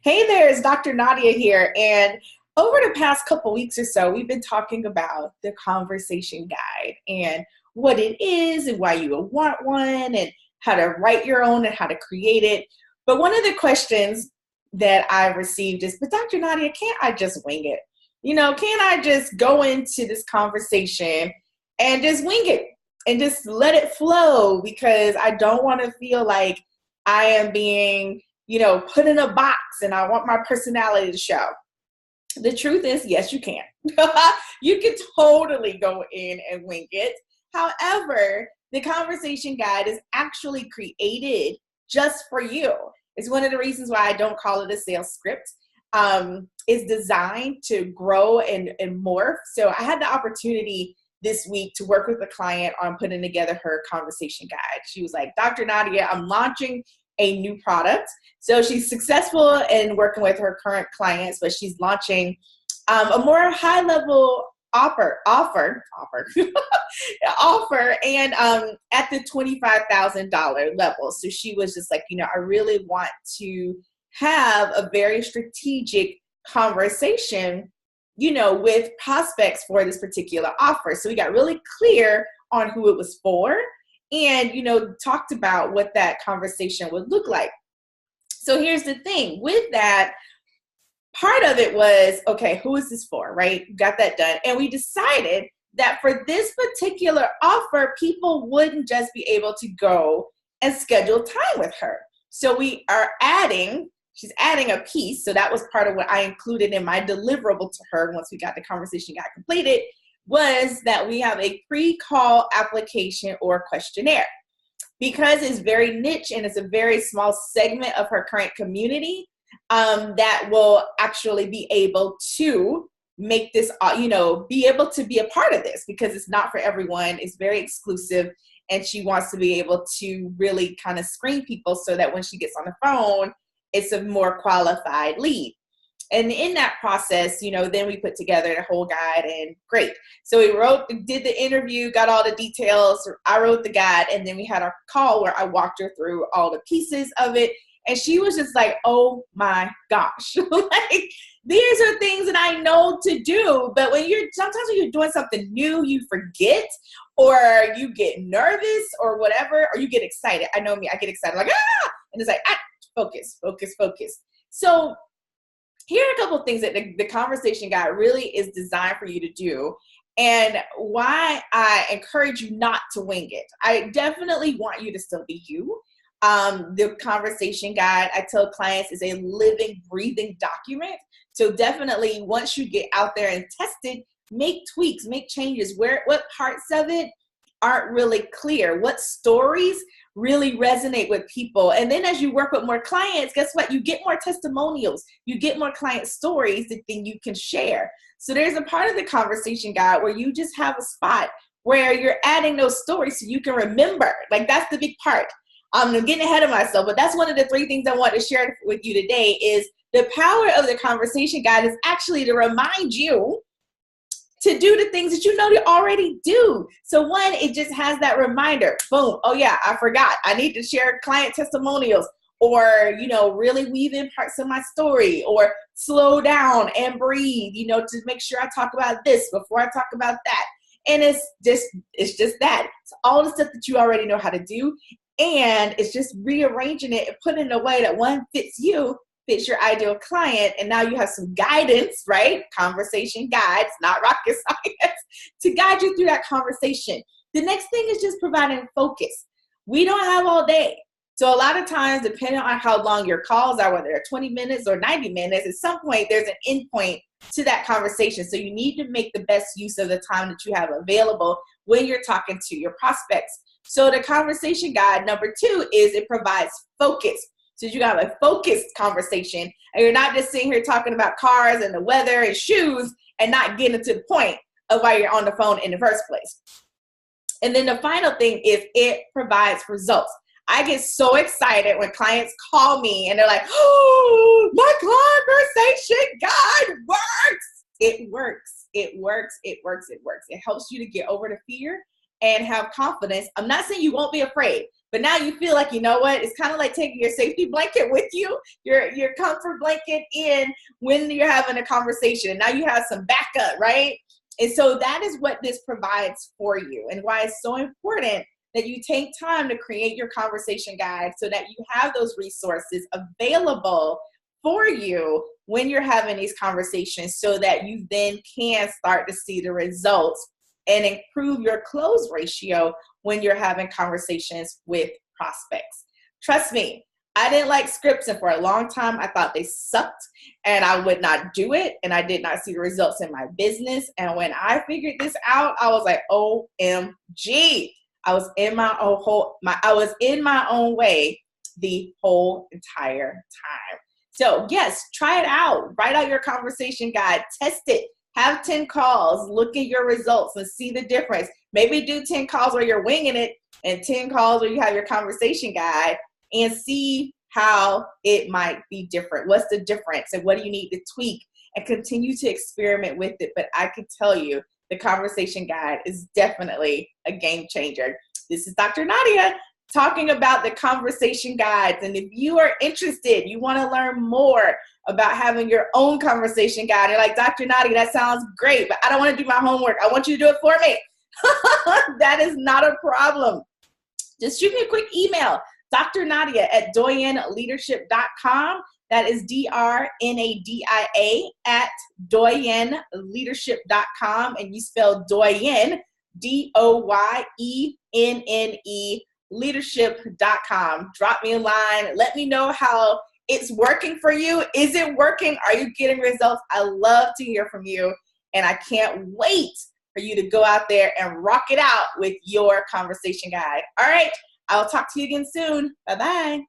Hey there, it's Dr. Nadia here. And over the past couple weeks or so, we've been talking about the conversation guide and what it is and why you would want one and how to write your own and how to create it. But one of the questions that I've received is, but Dr. Nadia, can't I just wing it? Can't I just go into this conversation and just wing it and just let it flow? Because I don't want to feel like I am being put in a box and I want my personality to show. The truth is, yes, you can. You can totally go in and wing it. However, the conversation guide is actually created just for you. It's one of the reasons why I don't call it a sales script. It's designed to grow and morph. So I had the opportunity this week to work with a client on putting together her conversation guide. She was like, Dr. Nadia, I'm launching a new product. So she's successful in working with her current clients, but she's launching a more high level offer, and at the $25,000 level. So she was just like, I really want to have a very strategic conversation, with prospects for this particular offer. So we got really clear on who it was for and, talked about what that conversation would look like. So here's the thing with that, part of it was, okay, who is this for, right? Got that done. And we decided that for this particular offer, people wouldn't just be able to go and schedule time with her. So she's adding a piece. So that was part of what I included in my deliverable to her once we got the conversation got completed, was that we have a pre-call application or questionnaire. Because it's very niche and it's a very small segment of her current community, that will actually be able to make this, be able to be a part of this, because it's not for everyone. It's very exclusive, and she wants to be able to really kind of screen people so that when she gets on the phone, it's a more qualified lead. And in that process, then we put together the whole guide, and great. So we did the interview, got all the details. I wrote the guide, and then we had our call where I walked her through all the pieces of it. And she was just like, oh my gosh, like, these are things that I know to do. But sometimes when you're doing something new, you forget, or you get nervous or whatever, or you get excited. I know me, I get excited, like, and it's like, focus. So here are a couple of things that the conversation guide really is designed for you to do, and why I encourage you not to wing it. I definitely want you to still be you. The conversation guide, I tell clients, is a living, breathing document. So definitely once you get out there and test it, make tweaks, make changes. What parts of it aren't really clear? What stories really resonate with people? And then as you work with more clients, guess what? You get more testimonials. You get more client stories that then you can share. So there's a part of the conversation guide where you just have a spot where you're adding those stories so you can remember. Like, that's the big part. I'm getting ahead of myself, but that's one of the 3 things I want to share with you today is the power of the conversation guide is actually to remind you to do the things that you already do. So one, it just has that reminder. Boom. Oh yeah, I forgot. I need to share client testimonials, or, really weave in parts of my story, or slow down and breathe, to make sure I talk about this before I talk about that. And it's just that. It's all the stuff that you already know how to do. And it's just rearranging it and putting it in a way that one fits you, fits your ideal client, and now you have some guidance, right? Conversation guides, not rocket science, to guide you through that conversation. The next thing is just providing focus. We don't have all day. So a lot of times, depending on how long your calls are, whether they're 20 minutes or 90 minutes, at some point there's an end point to that conversation. So you need to make the best use of the time that you have available when you're talking to your prospects. So the conversation guide, number 2, is it provides focus. So you have a focused conversation, and you're not just sitting here talking about cars and the weather and shoes and not getting to the point of why you're on the phone in the first place. And then the final thing is it provides results. I get so excited when clients call me and they're like, oh, my conversation guide works. It works. It helps you to get over the fear. and have confidence. I'm not saying you won't be afraid, but now you feel like, you know what? It's kind of like taking your safety blanket with you, your comfort blanket in when you're having a conversation. And now you have some backup, right? And so that is what this provides for you, and why it's so important that you take time to create your conversation guide so that you have those resources available for you when you're having these conversations, so that you then can start to see the results and improve your close ratio when you're having conversations with prospects. Trust me, I didn't like scripts, and for a long time I thought they sucked and I would not do it, and I did not see the results in my business. And when I figured this out, I was like, OMG. I was in my own way the whole entire time. So yes, try it out. Write out your conversation guide, test it. Have 10 calls, look at your results and see the difference. Maybe do 10 calls where you're winging it and 10 calls where you have your conversation guide, and see how it might be different. What's the difference and what do you need to tweak, and continue to experiment with it. But I can tell you, the conversation guide is definitely a game changer. This is Dr. Nadia talking about the conversation guides. And if you are interested, you want to learn more about having your own conversation guide, you're like, Dr. Nadia, that sounds great, but I don't want to do my homework. I want you to do it for me. That is not a problem. Just shoot me a quick email, Dr. Nadia at DoyenneLeadership.com. That is DRNADIA at DoyenneLeadership.com. And you spell Doyenne, DOYENNE, leadership.com. Drop me a line. Let me know how it's working for you. Is it working? Are you getting results? I love to hear from you. And I can't wait for you to go out there and rock it out with your conversation guide. All right. I'll talk to you again soon. Bye-bye.